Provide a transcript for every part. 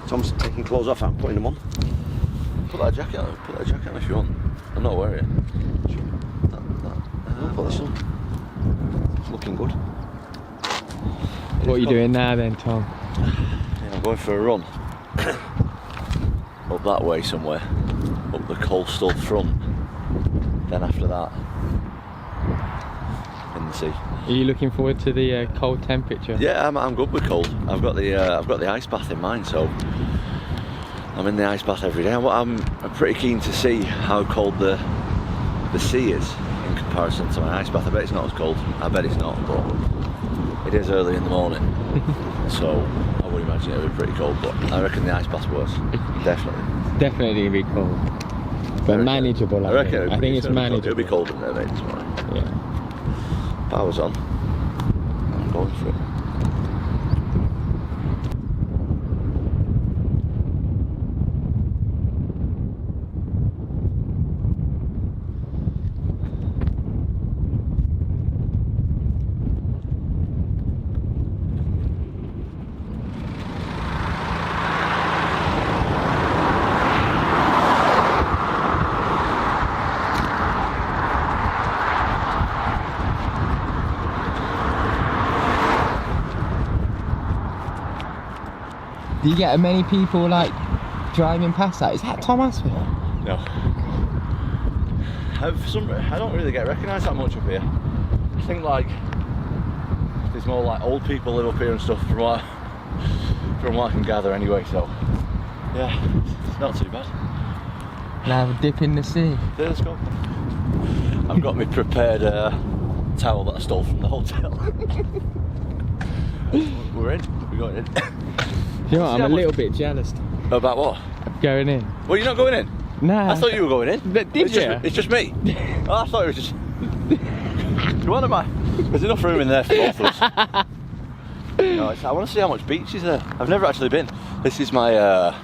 Tom's taking clothes off and putting them on. Put that jacket on. Put that jacket on if you want. I'm not wearing it. Put this on. It's looking good. What are you doing now then, Tom? Yeah, I'm going for a run. Up that way somewhere. Up the coastal front. Then after that, in the sea. Are you looking forward to the cold temperature? Yeah, I'm good with cold. I've got the ice bath in mind, so I'm in the ice bath every day. I'm pretty keen to see how cold the sea is in comparison to my ice bath. I bet it's not as cold. I bet it's not, but it is early in the morning, so I would imagine it would be pretty cold. But I reckon the ice bath's worse. Definitely. Definitely gonna be cold, but manageable. I think it's manageable. It'll be cold in there, mate, tomorrow. Yeah. Power's on. I'm going for it. Do you get many people like driving past that? Is that Tom Aspinall? No. I don't really get recognised that much up here. I think like there's more like old people live up here and stuff from what I can gather anyway, so yeah, it's not too bad. Now have a dip in the sea. Yeah, let's go. I've got my prepared towel that I stole from the hotel. We're in. We're going in. You know what, I'm a little bit jealous. About what? Going in. Well, you're not going in? Nah. I thought you were going in. But did you? It's just me. Oh, I thought it was just... What am I? There's enough room in there for both of us. No, I want to see how much beach is there. I've never actually been. This is my... I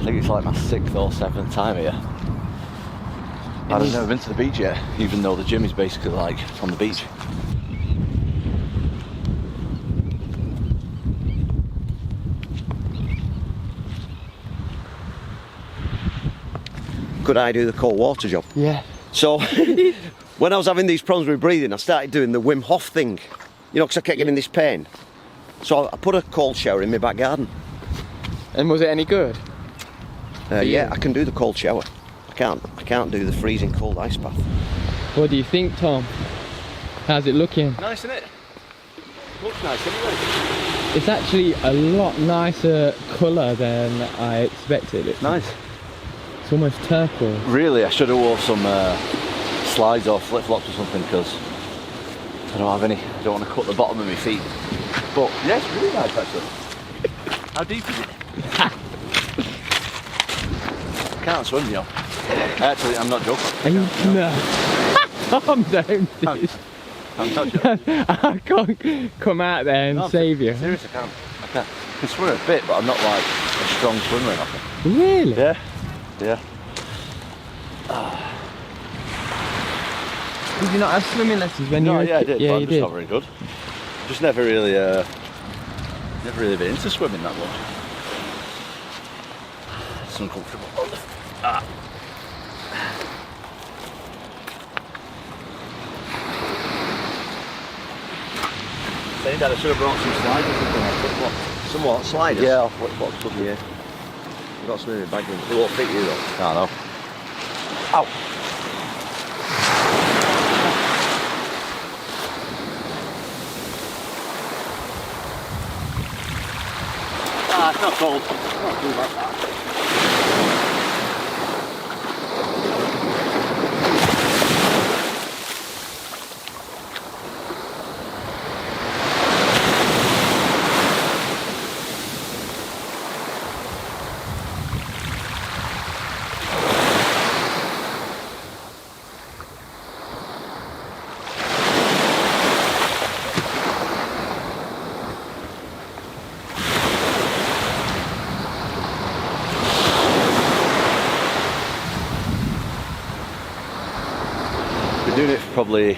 think it's like my 6th or 7th time here. I've never been to the beach yet, even though the gym is basically like on the beach. Could I do the cold water job? Yeah. So, when I was having these problems with breathing, I started doing the Wim Hof thing. You know, because I kept getting this pain. So I put a cold shower in my back garden. And was it any good? Yeah, I can do the cold shower. I can't do the freezing cold ice bath. What do you think, Tom? How's it looking? Nice, isn't it? Looks nice anyway. It's actually a lot nicer colour than I expected. It's Nice. It's almost turquoise. Really, I should have wore some slides or flip-flops or something, because I don't have any. I don't want to cut the bottom of my feet. But yeah, it's really nice actually. How deep is it? I can't swim, you know. Actually, I'm not joking. Are you? No. Calm down, dude. I'm not joking. I can't come out there and save you. Seriously, I can't. I can swim a bit, but I'm not like a strong swimmer or nothing. Really? Yeah. Yeah. Did you not have swimming lessons when you were a Yeah, I kid? did, Yeah, but you I'm just did. not very good. Just never really been into swimming that much. It's uncomfortable. Saying that I should have brought some slides or something like flip-flops. Some what? Sliders? Yeah, I'll flip-flops. Yeah. I've got some in my bag. They won't fit you though. I know. Ow! It's not cold. It's not too bad. Been doing it for probably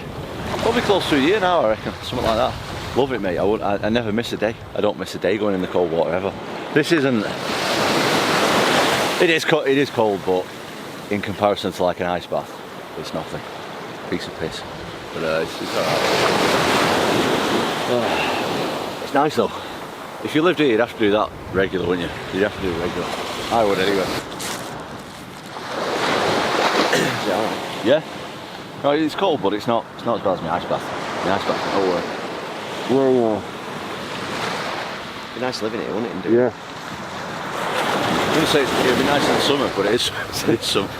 close to a year now, I reckon, something like that. Love it, mate. I never miss a day. I don't miss a day going in the cold water ever. This isn't. It is cold, but in comparison to like an ice bath, it's nothing. Piece of piss. But it's alright. It's nice though. If you lived here, you'd have to do that regular, wouldn't you? You'd have to do it regular. I would anyway. Is it alright? Yeah. No, it's cold, but it's not as bad as my ice bath. My ice bath. Well, be nice living here, wouldn't it? And do Yeah. I'm going to say it'd be nice in the summer, but it's summer.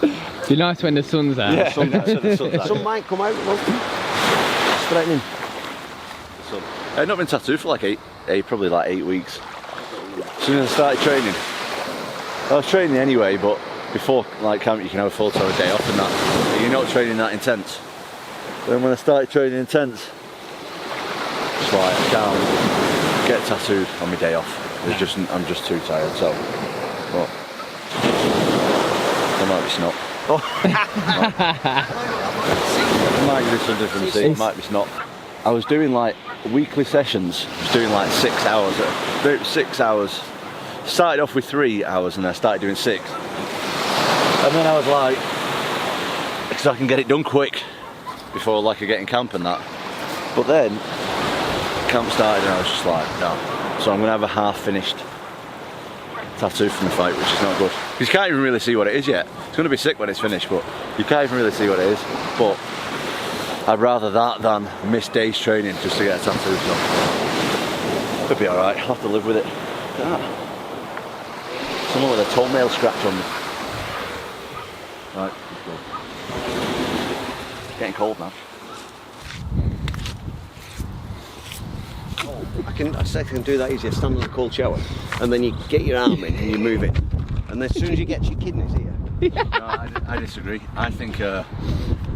It'd be nice when the sun's out. Yeah, nice when the sun's out. Some might come out, look. Straightening. So, I've not been tattooed for like probably like 8 weeks. As soon as I started training, I was training anyway, but before like camp you can have a full-time day off and that. But you're not training that intense. Then when I started training intense, it's like I can't get tattooed on my day off. I'm just too tired. So, but there might be snot. Oh. There might be some difference. It might be snot. I was doing like weekly sessions. I was doing like 6 hours. 6 hours. Started off with 3 hours and then I started doing 6. And then I was like, because I can get it done quick before like I get in camp and that. But then camp started and I was just like, no. So I'm going to have a half finished tattoo from the fight, which is not good. You can't even really see what it is yet. It's going to be sick when it's finished, but you can't even really see what it is. But I'd rather that than miss days training just to get a tattoo. So it'll be alright, I'll have to live with it. Someone with a toenail scratch on me. Right, let's go. It's getting cold now. I can do that easier. Stand in a cold shower, and then you get your arm in and you move it, and then as soon as you get your kidneys here. No, I disagree. I think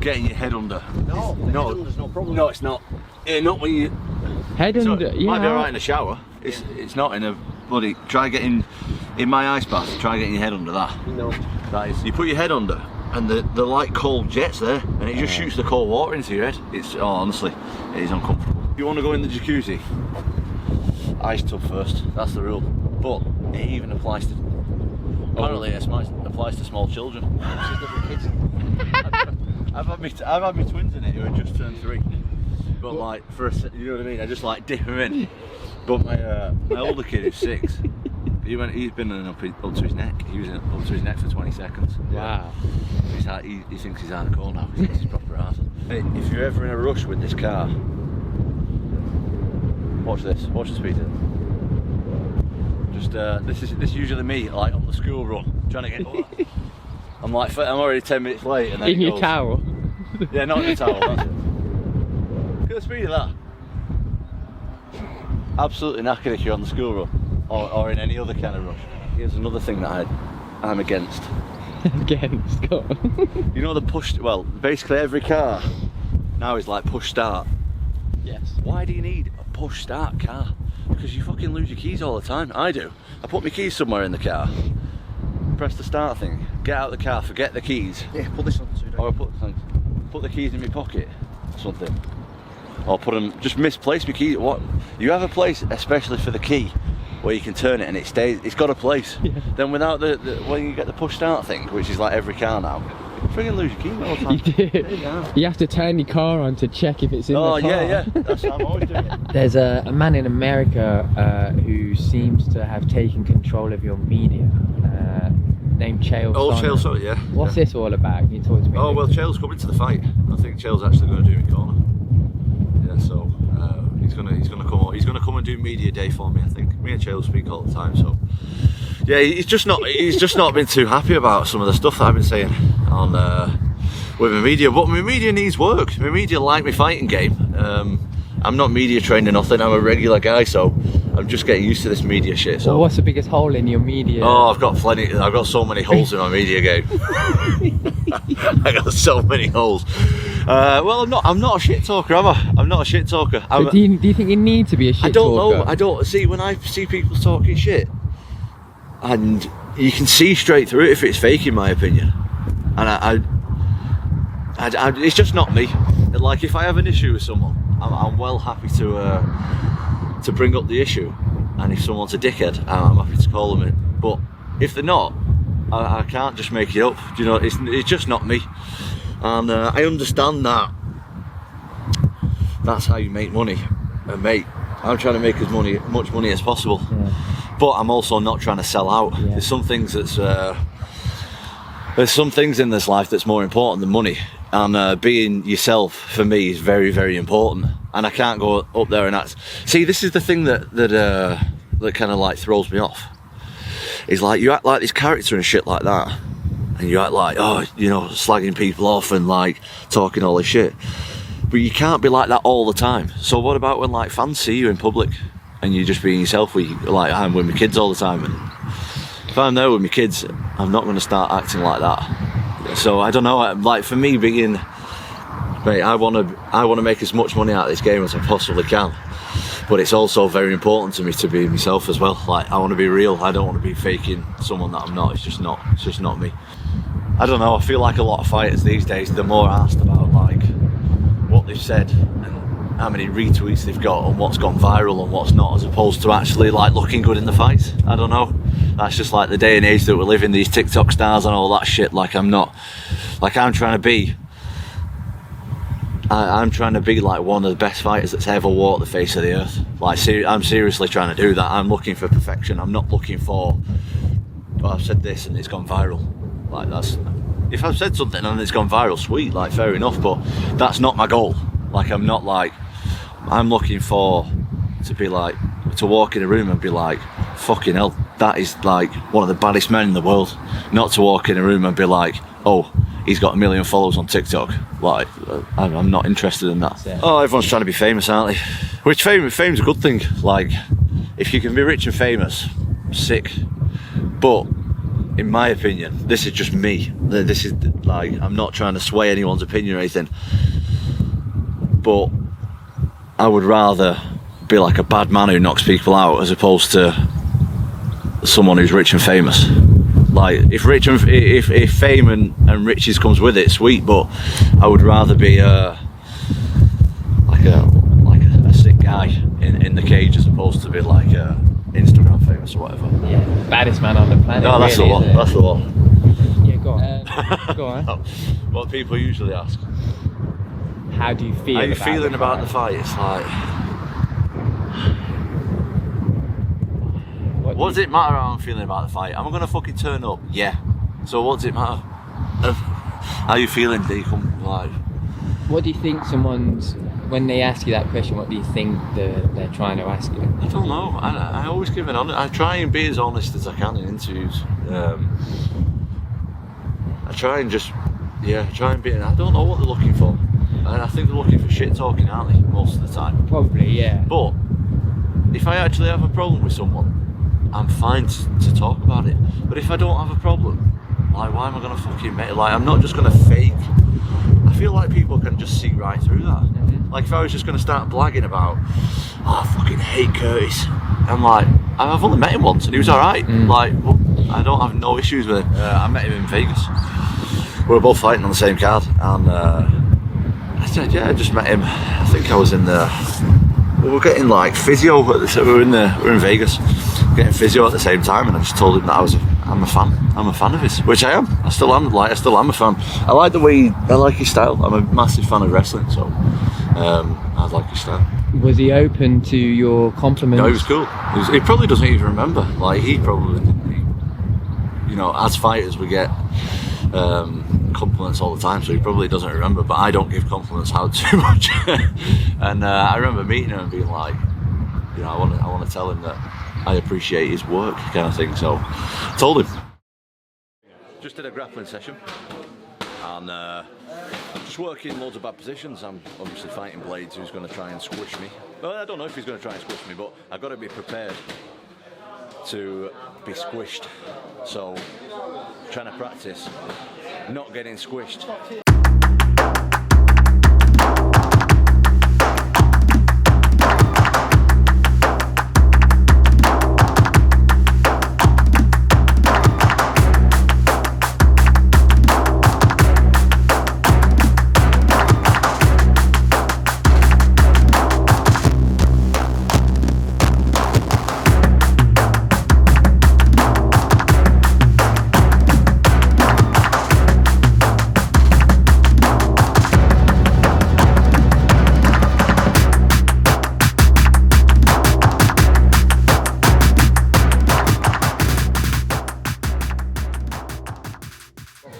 getting your head under. No, head under's no problem. No, it's not. Not when you. Head under. It Yeah. might be alright in the shower. It's not in a bloody. Try getting in my ice bath. Try getting your head under that. No. That is. You put your head under, and the light cold jets there, and it just shoots the cold water into your head. It's honestly, it is uncomfortable. If you want to go in the jacuzzi, ice tub first. That's the rule. But it even applies to. Apparently, it applies to small children. I've had my twins in it who have just turned 3. But like you know what I mean. I just like dip them in. But my older kid is 6. He's been in up to his neck. He was in up to his neck for 20 seconds. Wow. He thinks he's hardcore now. He thinks he's proper arse. If you're ever in a rush with this car, watch this. Watch the speed. Just this is usually me like on the school run trying to get. I'm already 10 minutes late and then In your towel. Yeah, not in the towel. That's it. Look at the speed of that. Absolutely knackered if you're on the school run or in any other kind of rush. Here's another thing that I'm against. Against. Go on. You know the push. Well, basically every car now is like push start. Yes. Why do you need a push start car? Because you fucking lose your keys all the time. I do. I put my keys somewhere in the car, press the start thing, get out of the car, forget the keys. Yeah, put this on too. Or I put the keys in my pocket or something. Or just misplace my keys. What? You have a place especially for the key where you can turn it and it stays, it's got a place. Yeah. Then without when you get the push start thing, which is like every car now, you friggin' lose your keys all the time. You do. You have to turn your car on to check if it's in the car. Oh yeah, that's how I'm always doing it. There's a man in America who seems to have taken control of your media, named Chael. Oh, Chael, sorry, yeah. What's this all about? Can you talk to me? Oh well, Chael's coming to the fight. I think Chael's actually going to do me corner. Yeah, so he's gonna come. He's gonna come and do media day for me. I think me and Chael speak all the time. So yeah, he's just not been too happy about some of the stuff that I've been saying on with my media. But my media needs work. My media like my fighting game. I'm not media trained or nothing. I'm a regular guy, so I'm just getting used to this media shit. So Well, what's the biggest hole in your media? Oh, I've got plenty. I've got so many holes in my media game. I got so many holes. Well, I'm not a shit talker, am I? I'm not a shit talker. So do you think you need to be a shit talker? I don't see when I see people talking shit, and you can see straight through it if it's fake, in my opinion. And it's just not me. Like if I have an issue with someone, I'm well happy to bring up the issue and if someone's a dickhead, I'm happy to call them it. But if they're not, I can't just make it up. Do you know, it's just not me. And I understand that that's how you make money. And mate, I'm trying to make much money as possible. Yeah. But I'm also not trying to sell out. Yeah. There's some things in this life that's more important than money. And being yourself for me is very, very important. And I can't go up there and act. See, this is the thing that kind of like throws me off. Is like you act like this character and shit like that, and you act like, oh, you know, slagging people off and like talking all this shit. But you can't be like that all the time. So what about when like fans see you in public and you're just being yourself? Like I'm with my kids all the time, and if I'm there with my kids, I'm not going to start acting like that. So I don't know. Like for me, being, mate, I want to make as much money out of this game as I possibly can. But it's also very important to me to be myself as well. Like I want to be real. I don't want to be faking someone that I'm not. It's just not me. I don't know. I feel like a lot of fighters these days, they're more asked about like what they've said and how many retweets they've got and what's gone viral and what's not, as opposed to actually like looking good in the fights. I don't know. That's just like the day and age that we live in. These TikTok stars and all that shit. Like I'm trying to be like one of the best fighters that's ever walked the face of the earth. Like I'm seriously trying to do that. I'm looking for perfection. I'm not looking for, well, I've said this and it's gone viral. Like that's, if I've said something and it's gone viral, sweet, like fair enough, but that's not my goal. Like I'm looking for to be like, to walk in a room and be like, fucking hell, that is like one of the baddest men in the world. Not to walk in a room and be like, oh, he's got 1 million followers on TikTok. Like, I'm not interested in that. Yeah. Oh, everyone's trying to be famous, aren't they? Which fame's a good thing. Like, if you can be rich and famous, sick. But in my opinion, this is just me. This is like, I'm not trying to sway anyone's opinion or anything. But I would rather be like a bad man who knocks people out as opposed to someone who's rich and famous. Like if fame and riches comes with it, sweet. But I would rather be like a sick guy in the cage as opposed to be like Instagram famous or whatever. Yeah, baddest man on the planet. No, that's really, the one. That's the one. Yeah, go on. Go on. What people usually ask. How do you feel? How are you feeling about the fight? It's like, what does it matter how I'm feeling about the fight? Am I going to fucking turn up? Yeah. So what does it matter? How are you feeling, Deacon? Like, what do you think when they ask you that question, what do you think they're trying to ask you? I don't know. I always give an honest. I try and be as honest as I can in interviews. I try and be. I don't know what they're looking for. And I think they're looking for shit talking, aren't they? Most of the time. Probably, yeah. But if I actually have a problem with someone, I'm fine to talk about it. But if I don't have a problem, like, why am I gonna fucking make it? Like, I'm not just gonna fake. I feel like people can just see right through that. Mm-hmm. Like, if I was just gonna start blagging about, oh, I fucking hate Curtis. I'm like, I've only met him once and he was alright. Like, well, I don't have no issues with him. I met him in Vegas. We were both fighting on the same card, and I said, yeah, I just met him. I think I was in the. We were getting like physio. We were in Vegas, getting physio at the same time, and I just told him that I'm a fan of his, which I am. I still am a fan. I like I like his style. I'm a massive fan of wrestling, so I like his style. Was he open to your compliments? No, he was cool. He probably doesn't even remember. Like he probably, you know, as fighters we get compliments all the time, so he probably doesn't remember. But I don't give compliments out too much. And I remember meeting him and being like, you know, I want to tell him that I appreciate his work, kind of thing. So I told him. Just did a grappling session, and I'm just working loads of bad positions. I'm obviously fighting Blades, who's going to try and squish me. Well, I don't know if he's going to try and squish me, but I've got to be prepared to be squished. So trying to practice not getting squished.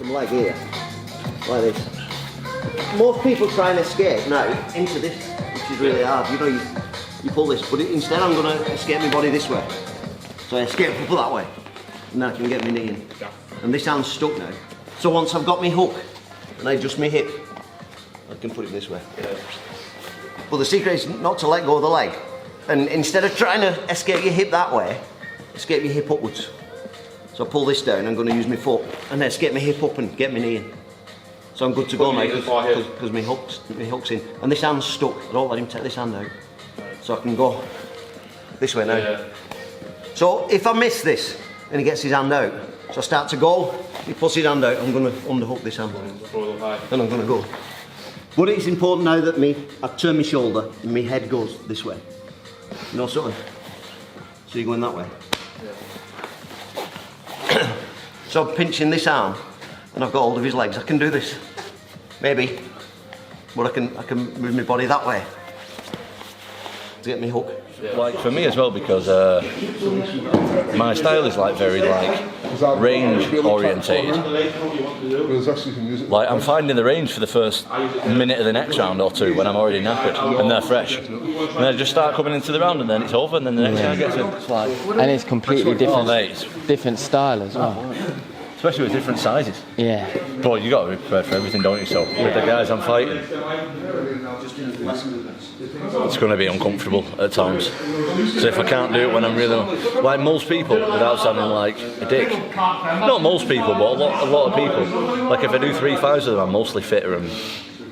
some leg here, like this. Most people try and escape now into this, which is really hard. You know, you pull this, but instead I'm going to escape my body this way. So I escape pull that way, and then I can get my knee in. And this hand's stuck now. So once I've got my hook, and I adjust my hip, I can put it this way. But the secret is not to let go of the leg. And instead of trying to escape your hip that way, escape your hip upwards. So I pull this down, I'm going to use my foot, and then escape my hip up and get my knee in. So I'm good to go now, because my hook's in. And this hand's stuck, I don't let him take this hand out. So I can go this way now. Yeah. So if I miss this, and he gets his hand out, so I start to go, he puts his hand out, I'm going to underhook this hand. And I'm going to go. But it's important now that I turn my shoulder, and my head goes this way. You know something? So you're going that way. Yeah. So I'm pinching this arm, and I've got hold of his legs. I can do this, maybe, but I can move my body that way to get me hook. Like for me as well, because my style is like very like range orientated. Like I'm finding the range for the first minute of the next round or two when I'm already knackered and they're fresh, and then I just start coming into the round and then it's over and then the next guy gets in. It's like, and it's completely different style as well. Especially with different sizes. Yeah. But you got to be prepared for everything, don't you? So with the guys I'm fighting, it's going to be uncomfortable at times. So if I can't do it when I'm really, like most people, without sounding like a dick, not most people, but a lot of people, like if I do 3 fights with them, I'm mostly fitter and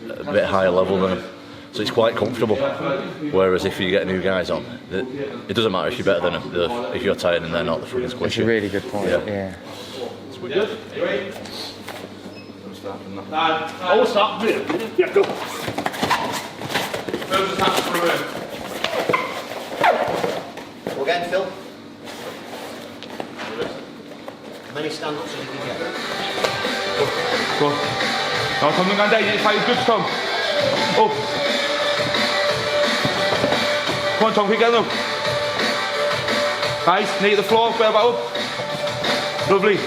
a bit higher level than them. So it's quite comfortable. Whereas if you get new guys on, it doesn't matter if you're better than them. If you're tired and they're not, the fucking squish. That's a really good point. Yeah. We good? Oh, stop. Yeah, go. Go again, Phil. How many stand-ups did you get? Go. Now, Tom, down there. You fight good, Tom. Up. Come on, Tom, quick, get up. Nice, knee at the floor, bear back up. Lovely.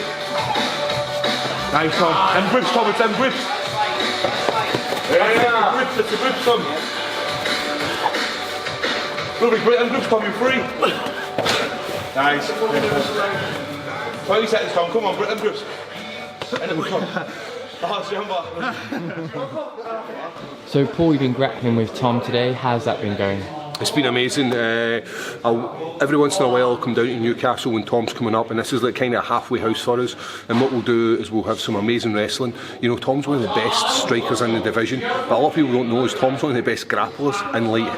Nice, Tom. Them grips, Tom, it's them grips. Yeah. It's the grips, Tom. Lovely, great, them grips, Tom, you're free. Nice. 20 seconds, Tom, come on, them grips. So Paul, you've been grappling with Tom today. How's that been going? It's been amazing. Every once in a while I'll come down to Newcastle when Tom's coming up, and this is like kind of a halfway house for us. And what we'll do is we'll have some amazing wrestling. You know, Tom's one of the best strikers in the division, but a lot of people don't know is Tom's one of the best grapplers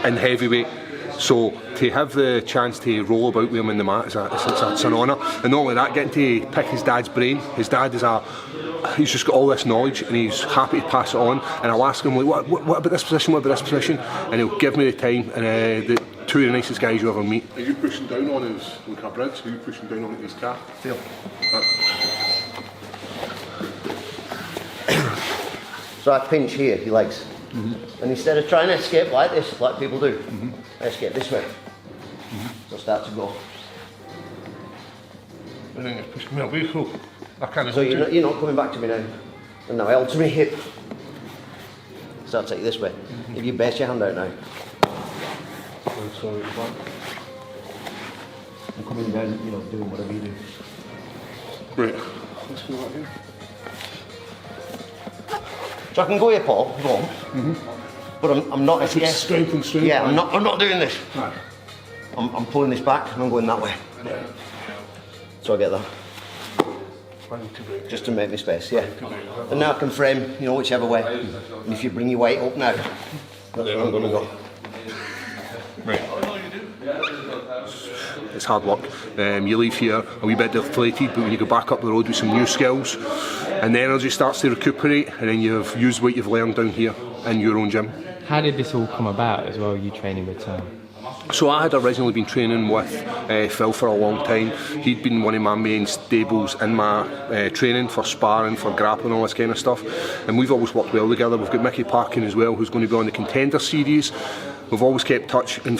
in heavyweight. So to have the chance to roll about with him in the mat, it's an honour. And not only that, getting to pick his dad's brain. His dad is he's just got all this knowledge and he's happy to pass it on. And I'll ask him, like, what about this position, what about this position? And he'll give me the time, and the two of the nicest guys you'll ever meet. Are you pushing down on his, like a bridge, are you pushing down on his calf? Phil. So I pinch here, your legs. Mm-hmm. And instead of trying to escape like this, like people do, I escape this way. So I start to go. And then you're pushing me away, so I can't. So you're not coming back to me now. And now I alter my hip. Start to take you this way. If you base your hand out now. I'm coming down, doing whatever you do. Right. Let's go right here. So I can go here, Paul, go on. But I'm not. That's strength and strength. Yeah, I'm not doing this. Right. I'm pulling this back and I'm going that way. Right. So I get that. Just to make me space, yeah. And now I can frame, whichever way. And if you bring your weight up now, that's where I'm going to go. Right. It's hard work. You leave here a wee bit deflated, but when you go back up the road with some new skills, and the energy starts to recuperate, and then you've used what you've learned down here in your own gym. How did this all come about as well, you training with Tom? So I had originally been training with Phil for a long time. He'd been one of my main stables in my training for sparring, for grappling, all this kind of stuff. And we've always worked well together. We've got Mickey Parkin as well, who's going to be on the Contender series. We've always kept touch, and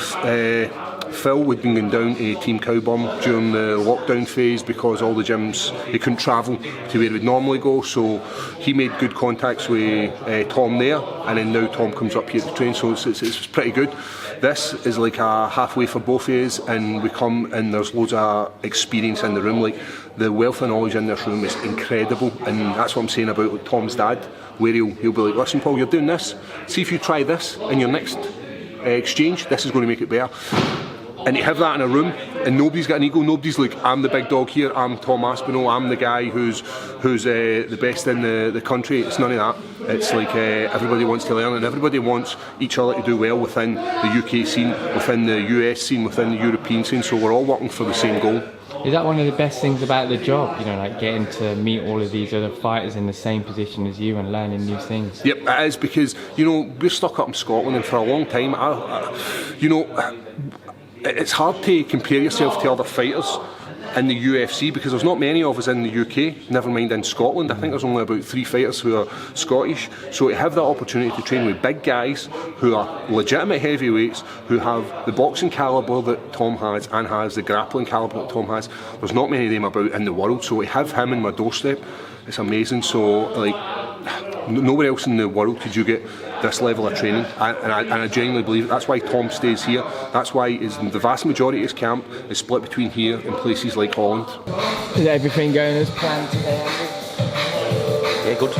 Phil would been going down to Team Cowbum during the lockdown phase because all the gyms, he couldn't travel to where he would normally go, so he made good contacts with Tom there, and then now Tom comes up here to train, so it's pretty good. This is like a halfway for both of us, and we come and there's loads of experience in the room. Like, the wealth of knowledge in this room is incredible, and that's what I'm saying about like, Tom's dad, where he'll be like, listen Paul, you're doing this, see if you try this in your next exchange, this is going to make it better. And to have that in a room, and nobody's got an ego, nobody's like, I'm the big dog here, I'm Tom Aspinall, I'm the guy who's the best in the country. It's none of that. It's like everybody wants to learn, and everybody wants each other to do well within the UK scene, within the US scene, within the European scene, so we're all working for the same goal. Is that one of the best things about the job, you know, like getting to meet all of these other fighters in the same position as you and learning new things? Yep, it is, because, you know, we're stuck up in Scotland, and for a long time, you know, it's hard to compare yourself to other fighters in the UFC because there's not many of us in the UK, never mind in Scotland. I think there's only about 3 fighters who are Scottish, so to have that opportunity to train with big guys who are legitimate heavyweights, who have the boxing calibre that Tom has and has the grappling calibre that Tom has, there's not many of them about in the world, so to have him in my doorstep, it's amazing. So like, nowhere else in the world could you get this level of training, and I genuinely believe that's why Tom stays here. That's why the vast majority of his camp is split between here and places like Holland. Is everything going as planned today, Andrew? Yeah, good.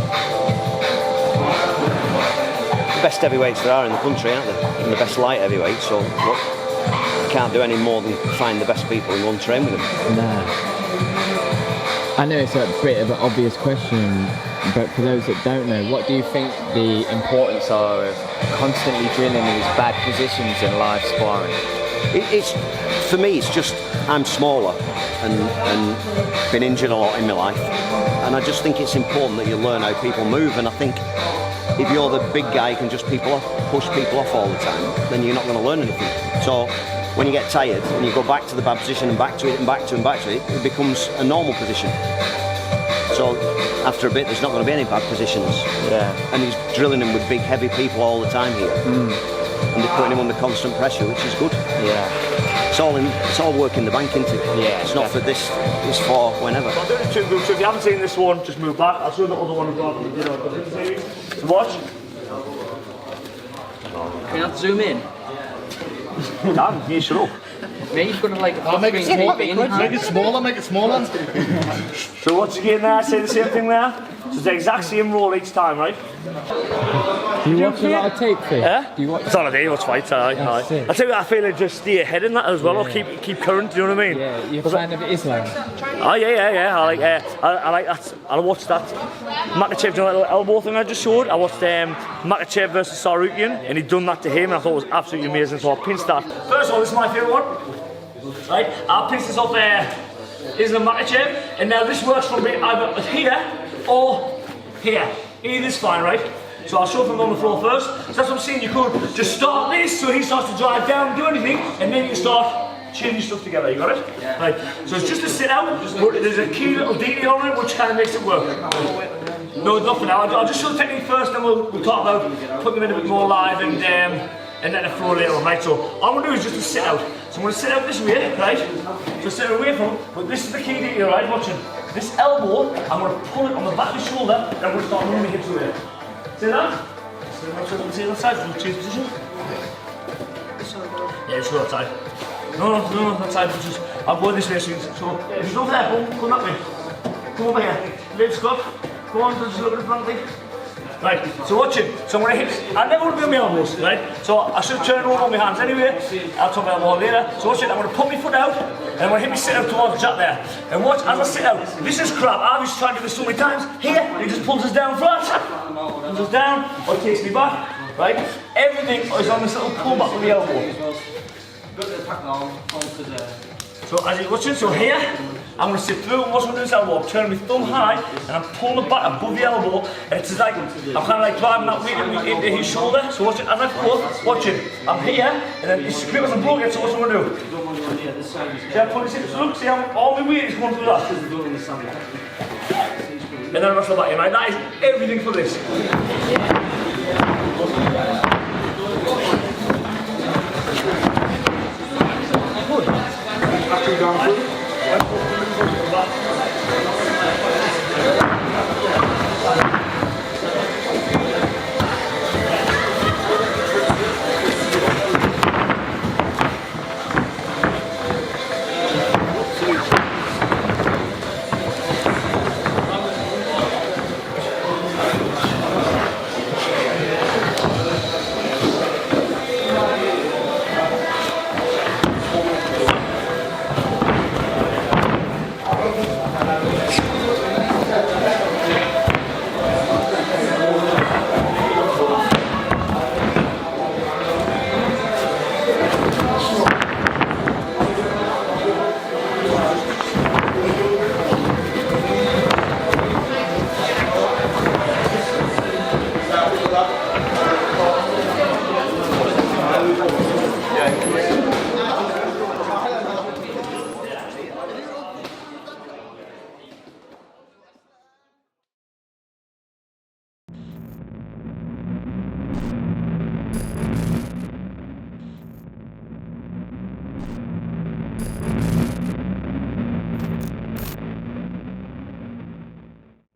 The best heavyweights there are in the country, aren't they? And the best light heavyweights, so look, you can't do any more than find the best people and go and train with them. Nah. I know it's a bit of an obvious question, but for those that don't know, what do you think the importance are of constantly drilling these bad positions in live sparring? It's for me, it's just I'm smaller and been injured a lot in my life, and I just think it's important that you learn how people move. And I think if you're the big guy who can just push people off all the time, then you're not going to learn anything. So when you get tired and you go back to the bad position and back to it and back to it and back to it, it becomes a normal position. So after a bit, there's not going to be any bad positions. Yeah. And he's drilling them with big, heavy people all the time here. And they're putting him under constant pressure, which is good. Yeah. It's all work in the bank, isn't it? Yeah. It's not for this, it's for whenever. I'll do the 2 groups, so if you haven't seen this one, just move back. I'll show the other one as well. So watch. Can you not zoom in? Dan, you shut up. Mate, you've got to like... I'll make it smaller, make it smaller. So once again there, say the same thing there. So it's the exact same roll each time, right? Do you watch a lot of tape, Phil? Yeah? Do you watch? It's all I do, watch fights, I tell you what, I feel like just stay ahead in that as well, or keep current, you know what I mean? Yeah, you're a fan of Islam. Oh yeah. I like that. I watched that Makachev, you know, that little elbow thing I just showed. I watched Makachev versus Sarukian, and he'd done that to him, and I thought it was absolutely amazing. So I pinched that. First of all, this is my favourite one. Right, I'll pinch this off Islam Makachev, and now this works from either here or here. Either's fine, right? So I'll show him on the floor first. So that's what I'm saying. You could just start this, so he starts to drive down and do anything, and then you start changing stuff together. You got it? Yeah. Right. So it's just a sit out, but there's a key little detail on it which kind of makes it work. No, nothing now. I'll just show the technique first, then we'll talk about putting them in a bit more live and then the floor later on, right? So all I'm going to do is just a sit out. So I'm going to sit out this way, right? So sit away from, but this is the key detail, right? Watching. This elbow, I'm going to pull it on the back of the shoulder, and I'm going to start moving my hips away. See that? See that side? So change position. Yeah, just go outside. No, that side. Just, I'll go this way. So if you go there, come that way. Come over here. Lift up. Go on, just look at the front thing. Right, so watch it. So I'm going to hit. I never want to be on my elbows, right? So I should turn over on my hands anyway. I'll turn my elbow later. So watch it. I'm going to put my foot out, and I'm going to hit my sit out towards the jack there. And watch as I sit out. This is crap. I've just tried to do this so many times. Here, he just pulls us down flat. Pulls us down, or takes me back. Right? Everything is on this little pull back with the elbow. So as you're watching, so here, I'm going to sit through and watch with this elbow. I'm turning my thumb high and I'm pulling it back above the elbow, and it's like I'm kind of like driving that weight into his shoulder. So watch it as I pull, watch it. I'm here and then it's grip as I'm pulling it, so what's I'm going to do? See I'm pulling it, so look, see how all my weight is going through that. And then I wrestle back in, right? That is everything for this. Actually down through.